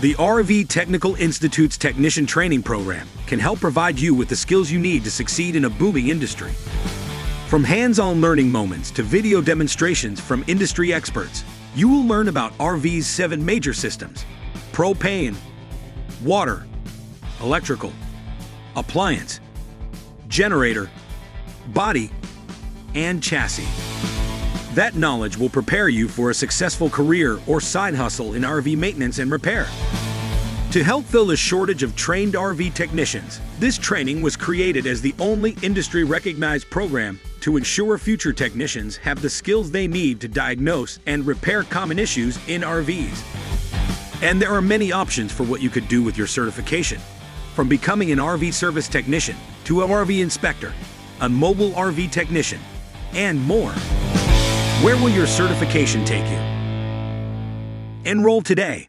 The RV Technical Institute's Technician Training Program can help provide you with the skills you need to succeed in a booming industry. From hands-on learning moments to video demonstrations from industry experts, you will learn about RV's 7 major systems: propane, water, electrical, appliance, generator, body, and chassis. That knowledge will prepare you for a successful career or side hustle in RV maintenance and repair. To help fill the shortage of trained RV technicians, this training was created as the only industry-recognized program to ensure future technicians have the skills they need to diagnose and repair common issues in RVs. And there are many options for what you could do with your certification, from becoming an RV service technician to an RV inspector, a mobile RV technician, and more. Where will your certification take you? Enroll today